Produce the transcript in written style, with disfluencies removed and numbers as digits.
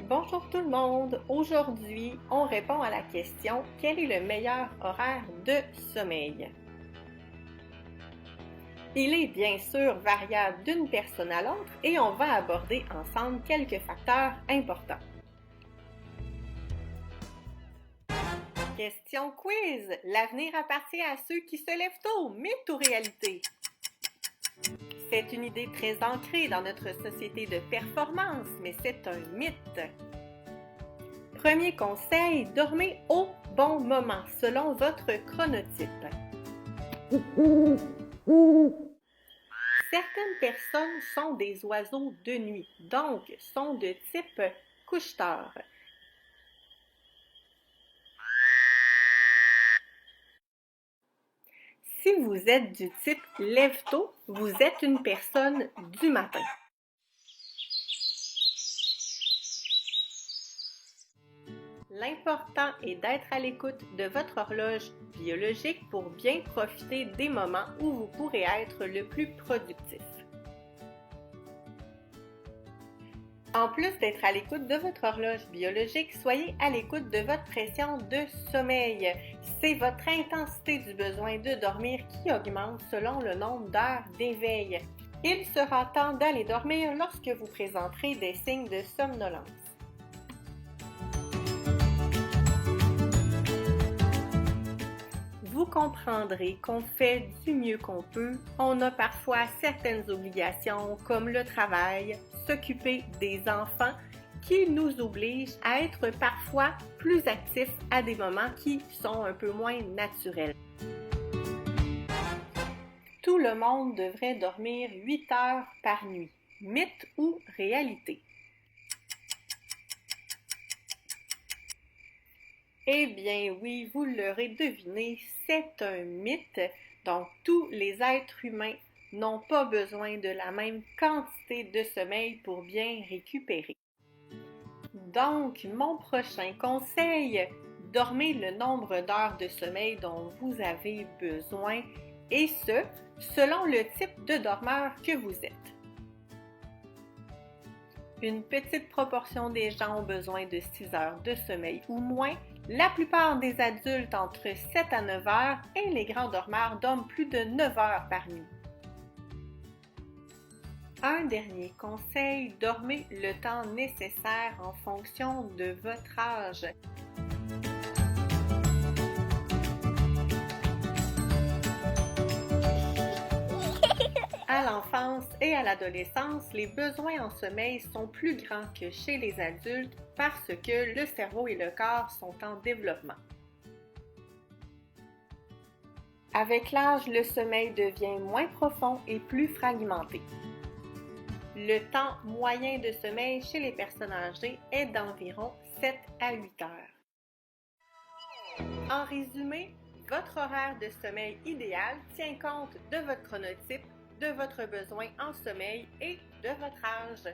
Bonjour tout le monde! Aujourd'hui, on répond à la question « Quel est le meilleur horaire de sommeil? » Il est bien sûr variable d'une personne à l'autre et on va aborder ensemble quelques facteurs importants. Question quiz! L'avenir appartient à ceux qui se lèvent tôt, mythe ou réalité? C'est une idée très ancrée dans notre société de performance, mais c'est un mythe. Premier conseil, dormez au bon moment, selon votre chronotype. Certaines personnes sont des oiseaux de nuit, donc sont de type couche-tard. Si vous êtes du type lève-tôt, vous êtes une personne du matin. L'important est d'être à l'écoute de votre horloge biologique pour bien profiter des moments où vous pourrez être le plus productif. En plus d'être à l'écoute de votre horloge biologique, soyez à l'écoute de votre pression de sommeil. C'est votre intensité du besoin de dormir qui augmente selon le nombre d'heures d'éveil. Il sera temps d'aller dormir lorsque vous présenterez des signes de somnolence. Vous comprendrez qu'on fait du mieux qu'on peut. On a parfois certaines obligations comme le travail, s'occuper des enfants, qui nous obligent à être parfois plus actifs à des moments qui sont un peu moins naturels. Tout le monde devrait dormir 8 heures par nuit. Mythe ou réalité? Eh bien oui, vous l'aurez deviné, c'est un mythe. Donc tous les êtres humains n'ont pas besoin de la même quantité de sommeil pour bien récupérer. Donc mon prochain conseil, dormez le nombre d'heures de sommeil dont vous avez besoin et ce, selon le type de dormeur que vous êtes. Une petite proportion des gens ont besoin de 6 heures de sommeil ou moins. La plupart des adultes entre 7 à 9 heures et les grands dormeurs dorment plus de 9 heures par nuit. Un dernier conseil, dormez le temps nécessaire en fonction de votre âge. À l'enfance et à l'adolescence, les besoins en sommeil sont plus grands que chez les adultes parce que le cerveau et le corps sont en développement. Avec l'âge, le sommeil devient moins profond et plus fragmenté. Le temps moyen de sommeil chez les personnes âgées est d'environ 7 à 8 heures. En résumé, votre horaire de sommeil idéal tient compte de votre chronotype, de votre besoin en sommeil et de votre âge.